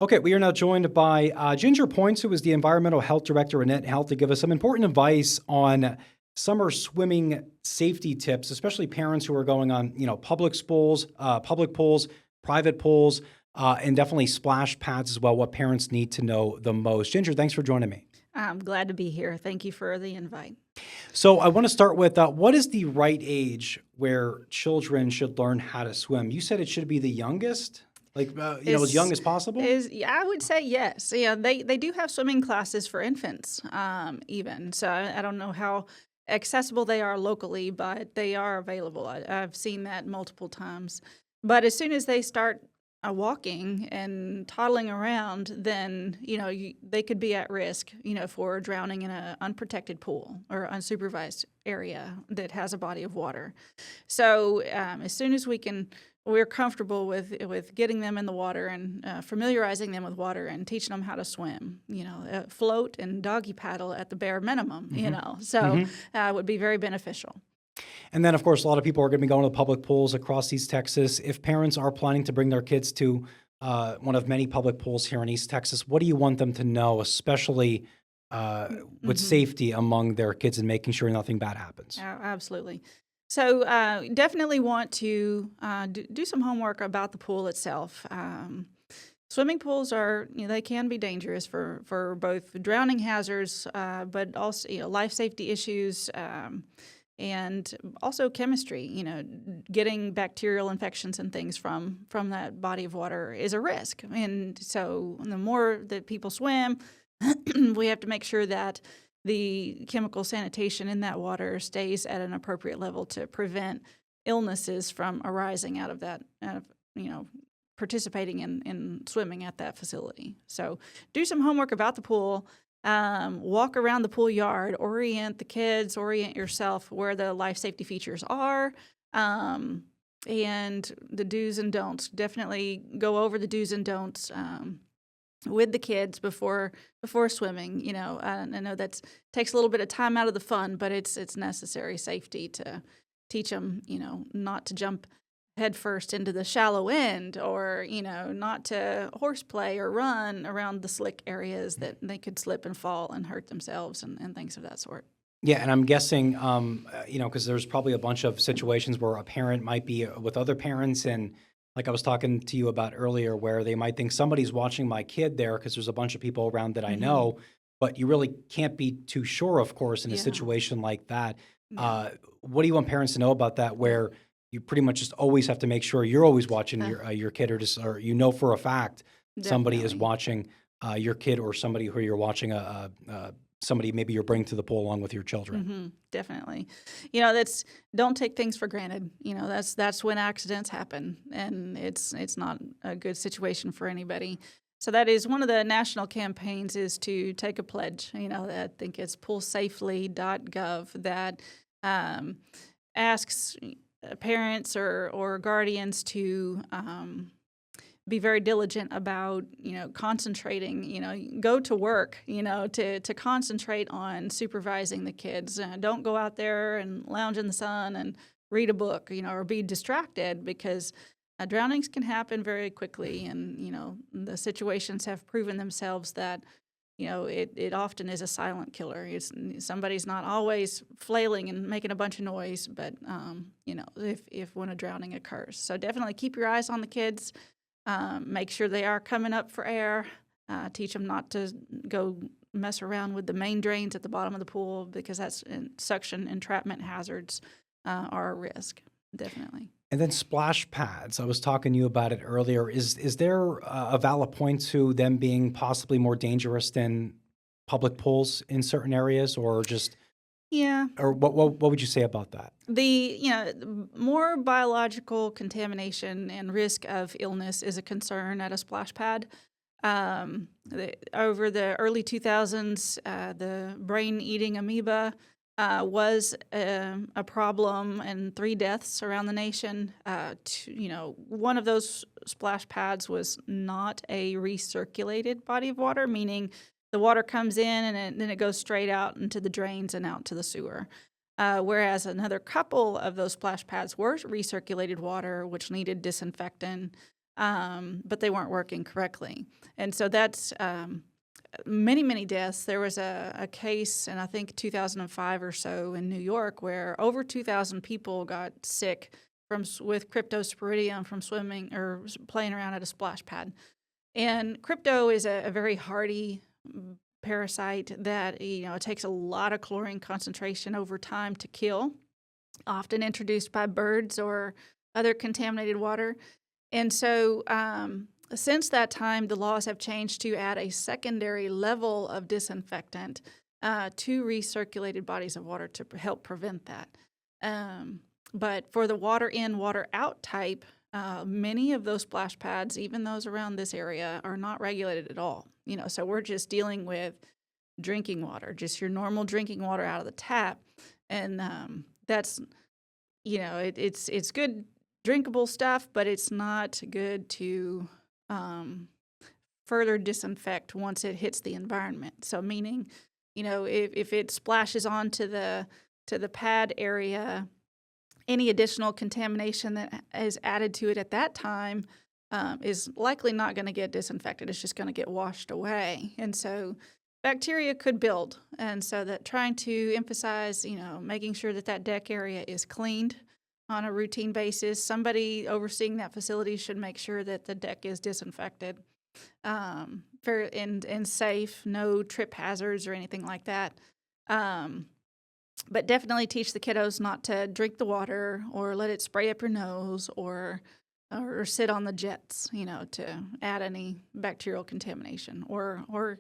Okay, we are now joined by Ginger Points, who is the Environmental Health Director at Net Health, to give us some important advice on summer swimming safety tips, especially parents who are going on, public pools, private pools, and definitely splash pads as well, what parents need to know the most. Ginger, thanks for joining me. I'm glad to be here. Thank you for the invite. So I want to start with what is the right age where children should learn how to swim? You said it should be the youngest, as young Is as possible? is yeah, I would say yes. Yeah, they do have swimming classes for infants, even. So I don't know how accessible they are locally, but they are available. I've seen that multiple times. But as soon as they start walking and toddling around, then they could be at risk, for drowning in an unprotected pool or unsupervised area that has a body of water. So as soon as we're comfortable with getting them in the water and familiarizing them with water and teaching them how to swim, float and doggy paddle at the bare minimum, so would be very beneficial. And then, of course, a lot of people are going to be going to public pools across East Texas. If parents are planning to bring their kids to one of many public pools here in East Texas, what do you want them to know, especially with Mm-hmm. safety among their kids and making sure nothing bad happens? Absolutely. So definitely want to do some homework about the pool itself. Swimming pools they can be dangerous for both drowning hazards, but also life safety issues, and also chemistry. Getting bacterial infections and things from that body of water is a risk. And so the more that people swim, we have to make sure that the chemical sanitation in that water stays at an appropriate level to prevent illnesses from arising out of that, participating in swimming at that facility. So do some homework about the pool, walk around the pool yard, orient the kids, orient yourself where the life safety features are, and the do's and don'ts. Definitely go over the do's and don'ts with the kids before swimming. I know that takes a little bit of time out of the fun, but it's necessary safety to teach them, not to jump headfirst into the shallow end, or not to horseplay or run around the slick areas that they could slip and fall and hurt themselves and things of that sort. Yeah, and I'm guessing, because there's probably a bunch of situations where a parent might be with other parents, and like I was talking to you about earlier, where they might think somebody's watching my kid there because there's a bunch of people around that I Hmm. know, but you really can't be too sure, of course, in a Yeah, situation like that. yeah, What do you want parents to know about that, yeah. where you pretty much just always have to make sure you're always watching Uh, your kid, or for a fact somebody is Definitely. watching your kid, or somebody who you're watching somebody maybe you're bringing to the pool along with your children. Definitely. That's don't take things for granted. That's when accidents happen, and it's not a good situation for anybody. So that is one of the national campaigns, is to take a pledge. I think it's poolsafely.gov that um, asks parents or guardians to be very diligent about concentrating, go to work, to concentrate on supervising the kids. Don't go out there and lounge in the sun and read a book, or be distracted, because drownings can happen very quickly, and the situations have proven themselves that it often is a silent killer. Somebody's not always flailing and making a bunch of noise, but if when a drowning occurs. So definitely keep your eyes on the kids. Make sure they are coming up for air. Teach them not to go mess around with the main drains at the bottom of the pool, because that's suction entrapment hazards are a risk, definitely. And then splash pads. I was talking to you about it earlier. Is there a valid point to them being possibly more dangerous than public pools in certain areas, or just, Yeah, or what would you say about that? the more biological contamination and risk of illness is a concern at a splash pad. Over the early 2000s, the brain-eating amoeba was a problem, and 3 deaths around the nation. One of those splash pads was not a recirculated body of water, meaning the water comes in and then it goes straight out into the drains and out to the sewer. Whereas another couple of those splash pads were recirculated water, which needed disinfectant. but they weren't working correctly. And so that's many, many deaths. There was a case in, I think, 2005 or so in New York where over 2,000 people got sick with cryptosporidium from swimming or playing around at a splash pad. And crypto is a very hardy parasite that, it takes a lot of chlorine concentration over time to kill, often introduced by birds or other contaminated water. And so since that time, the laws have changed to add a secondary level of disinfectant to recirculated bodies of water to help prevent that. But for the water in, water out type, many of those splash pads, even those around this area, are not regulated at all. So we're just dealing with drinking water, just your normal drinking water out of the tap. And that's, it's good drinkable stuff, but it's not good to further disinfect once it hits the environment. So meaning, if it splashes onto the pad area, any additional contamination that is added to it at that time is likely not going to get disinfected. It's just going to get washed away. And so bacteria could build. And so that trying to emphasize, making sure that deck area is cleaned on a routine basis. Somebody overseeing that facility should make sure that the deck is disinfected fair and safe, no trip hazards or anything like that. But definitely teach the kiddos not to drink the water or let it spray up your nose or sit on the jets, to add any bacterial contamination or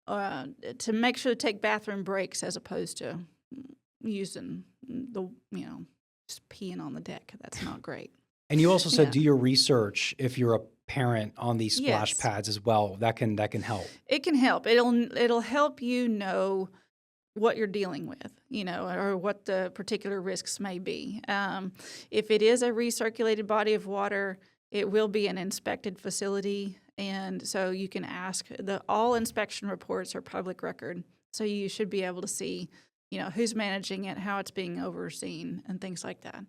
to make sure to take bathroom breaks as opposed to using just peeing on the deck. That's not great. And you also said Yeah. do your research if you're a parent on these splash Yes. pads as well. That can help. It can help. It'll help you know what you're dealing with, or what the particular risks may be. If it is a recirculated body of water, it will be an inspected facility, and so you can ask. All inspection reports are public record, so you should be able to see, who's managing it, how it's being overseen, and things like that.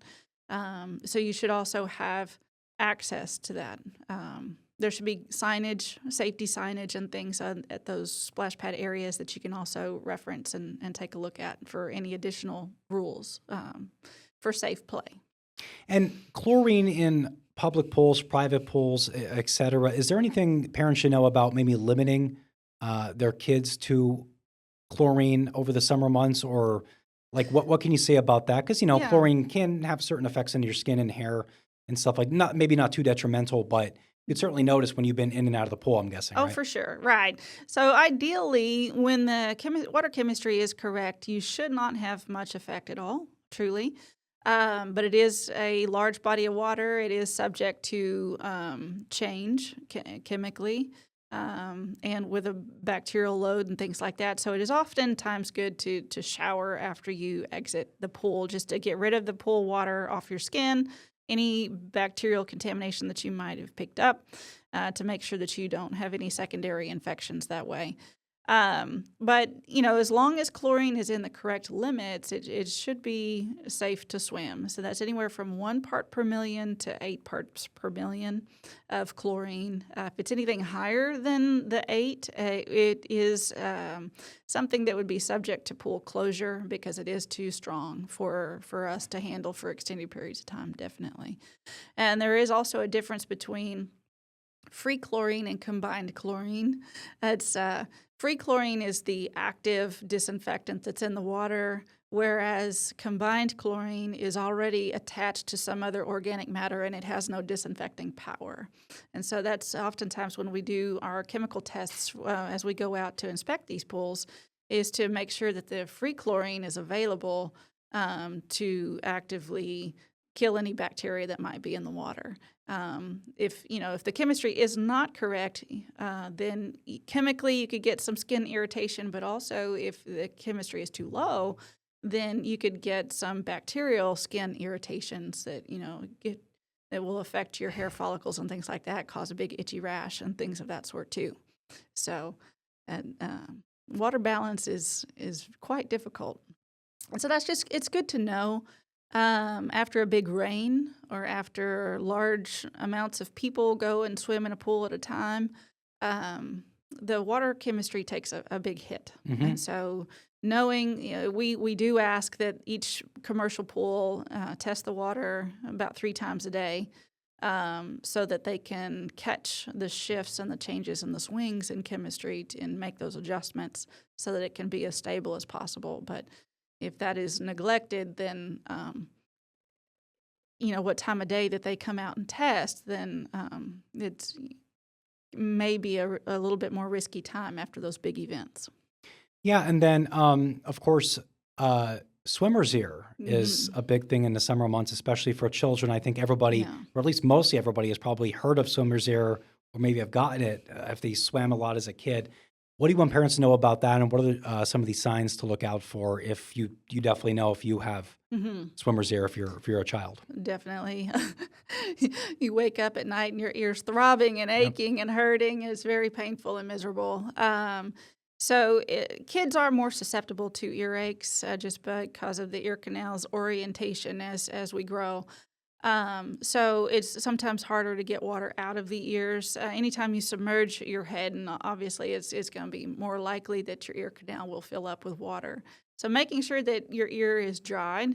So you should also have access to that. There should be signage, safety signage and things at those splash pad areas that you can also reference and take a look at for any additional rules for safe play. And chlorine in public pools, private pools, et cetera, is there anything parents should know about maybe limiting their kids to chlorine over the summer months? Or like what can you say about that? Because, Yeah. chlorine can have certain effects on your skin and hair and stuff like maybe not too detrimental, but you'd certainly notice when you've been in and out of the pool, I'm guessing, Oh, right? for sure. Right. So ideally, when the water chemistry is correct, you should not have much effect at all, truly. But it is a large body of water. It is subject to change chemically and with a bacterial load and things like that. So it is oftentimes good to shower after you exit the pool, just to get rid of the pool water off your skin, any bacterial contamination that you might have picked up, to make sure that you don't have any secondary infections that way. But, as long as chlorine is in the correct limits, it should be safe to swim. So that's anywhere from 1 part per million to 8 parts per million of chlorine. If it's anything higher than the 8, it is something that would be subject to pool closure because it is too strong for us to handle for extended periods of time, definitely. And there is also a difference between free chlorine and combined chlorine. It's free chlorine is the active disinfectant that's in the water, whereas combined chlorine is already attached to some other organic matter and it has no disinfecting power. And so that's oftentimes when we do our chemical tests as we go out to inspect these pools, is to make sure that the free chlorine is available to actively kill any bacteria that might be in the water. If the chemistry is not correct, then chemically you could get some skin irritation, but also if the chemistry is too low, then you could get some bacterial skin irritations that that will affect your hair follicles and things like that, cause a big itchy rash and things of that sort too. So, water balance is quite difficult, and so it's good to know. After a big rain or after large amounts of people go and swim in a pool at a time, the water chemistry takes a big hit. And so knowing, we do ask that each commercial pool test the water about 3 times a day, so that they can catch the shifts and the changes in the swings in chemistry and make those adjustments so that it can be as stable as possible. But if that is neglected, then what time of day that they come out and test, then it's maybe a little bit more risky time after those big events. Yeah, and then of course, swimmer's ear is a big thing in the summer months, especially for children. I think everybody, Yeah. or at least mostly everybody, has probably heard of swimmer's ear, or maybe have gotten it if they swam a lot as a kid. What do you want parents to know about that, and what are some of these signs to look out for if you definitely know if you have swimmer's ear if you're a child? Definitely. You wake up at night and your ear's throbbing and aching and hurting. It's very painful and miserable. Kids are more susceptible to earaches just because of the ear canal's orientation as we grow. So it's sometimes harder to get water out of the ears. Anytime you submerge your head, and obviously it's going to be more likely that your ear canal will fill up with water. So making sure that your ear is dried.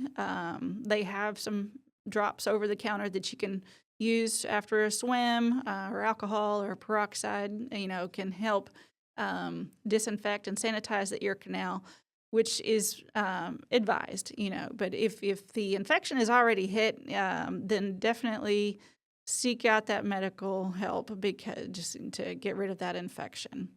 They have some drops over the counter that you can use after a swim, or alcohol or peroxide, can help disinfect and sanitize the ear canal, which is advised, But if the infection is already hit, then definitely seek out that medical help because just to get rid of that infection.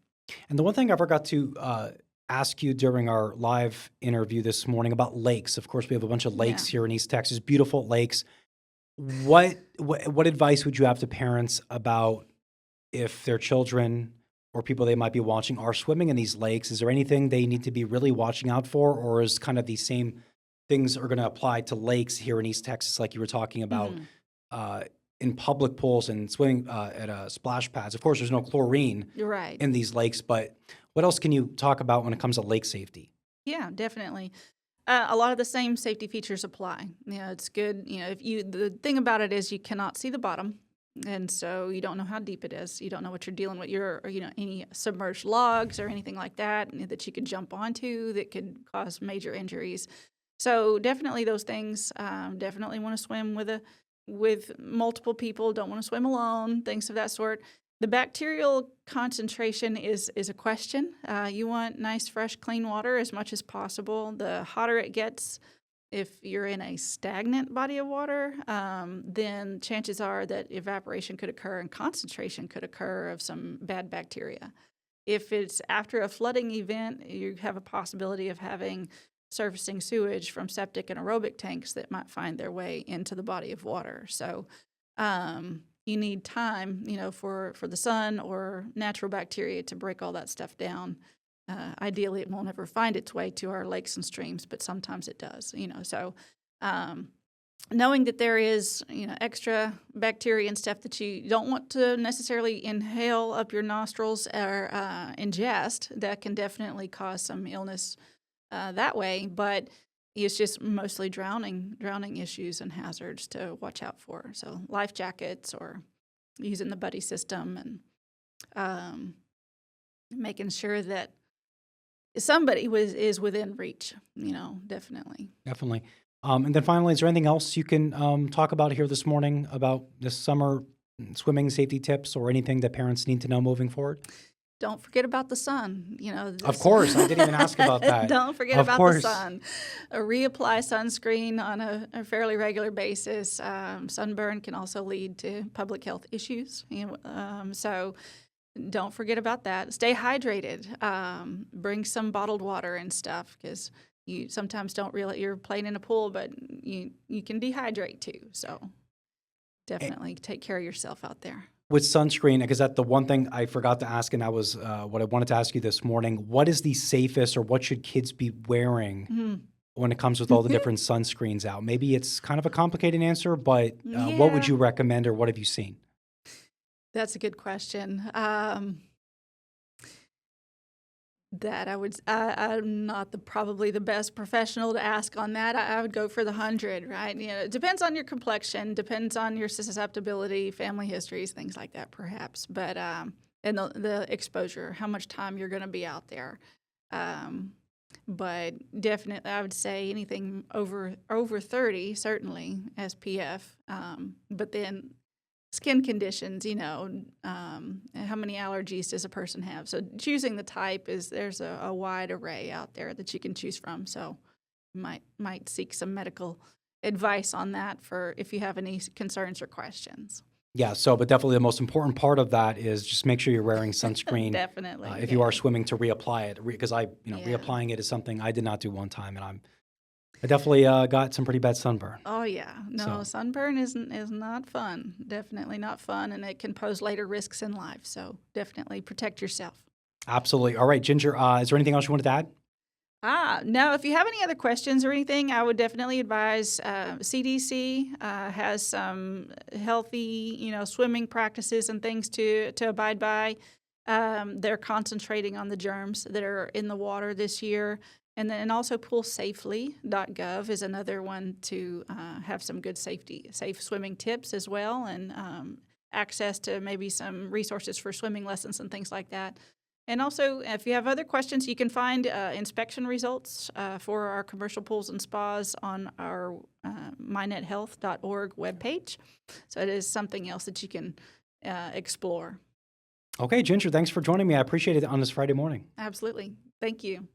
And the one thing I forgot to ask you during our live interview this morning about lakes. Of course, we have a bunch of lakes here in East Texas, beautiful lakes. What advice would you have to parents about if their children or people they might be watching are swimming in these lakes? Is there anything they need to be really watching out for, or is kind of these same things are going to apply to lakes here in East Texas, like you were talking about in public pools and swimming at splash pads? Of course, there's no chlorine Right. in these lakes, but what else can you talk about when it comes to lake safety? Yeah, definitely. A lot of the same safety features apply. It's good. The thing about it is you cannot see the bottom, and so you don't know how deep it is. You don't know what you're dealing with. Any submerged logs or anything like that that you could jump onto that could cause major injuries. So definitely those things. Definitely want to swim with multiple people. Don't want to swim alone. Things of that sort. The bacterial concentration is a question. You want nice, fresh, clean water as much as possible. The hotter it gets, if you're in a stagnant body of water, then chances are that evaporation could occur and concentration could occur of some bad bacteria. If it's after a flooding event, you have a possibility of having surfacing sewage from septic and aerobic tanks that might find their way into the body of water. So you need time, for the sun or natural bacteria to break all that stuff down. Ideally, it won't ever find its way to our lakes and streams, but sometimes it does, So knowing that there is, extra bacteria and stuff that you don't want to necessarily inhale up your nostrils or ingest, that can definitely cause some illness that way. But it's just mostly drowning issues and hazards to watch out for. So life jackets or using the buddy system and making sure that somebody is within reach, definitely. Definitely. And then finally, is there anything else you can talk about here this morning about this summer swimming safety tips or anything that parents need to know moving forward? Don't forget about the sun. Of course, I didn't even ask about that. Don't forget Of about course. the sun. Reapply sunscreen on a fairly regular basis. Sunburn can also lead to public health issues. So don't forget about that. Stay hydrated. Bring some bottled water and stuff because you sometimes don't realize you're playing in a pool, but you can dehydrate too. So definitely take care of yourself out there. With sunscreen, because that's the one thing I forgot to ask, and that was what I wanted to ask you this morning. What is the safest, or what should kids be wearing when it comes with all the different sunscreens out? Maybe it's kind of a complicated answer, but what would you recommend, or what have you seen? That's a good question. That I'm not probably the best professional to ask on that. I would go for the 100, right? It depends on your complexion, depends on your susceptibility, family histories, things like that, perhaps. But and the exposure, how much time you're going to be out there. But definitely, I would say anything over 30, certainly SPF. But then skin conditions, how many allergies does a person have? So choosing the type there's a wide array out there that you can choose from. So you might seek some medical advice on that for if you have any concerns or questions. Yeah, but definitely the most important part of that is just make sure you're wearing sunscreen. Definitely. If you are swimming, to reapply it, because Yeah. reapplying it is something I did not do one time, and I definitely got some pretty bad sunburn. Oh yeah, no, So- sunburn is not fun. Definitely not fun, and it can pose later risks in life. So definitely protect yourself. Absolutely. All right, Ginger, is there anything else you wanted to add? No, if you have any other questions or anything, I would definitely advise CDC has some healthy, swimming practices and things to abide by. They're concentrating on the germs that are in the water this year. And then also poolsafely.gov is another one to have some good safe swimming tips as well, and access to maybe some resources for swimming lessons and things like that. And also, if you have other questions, you can find inspection results for our commercial pools and spas on our mynethealth.org webpage. So it is something else that you can explore. Okay, Ginger, thanks for joining me. I appreciate it on this Friday morning. Absolutely. Thank you.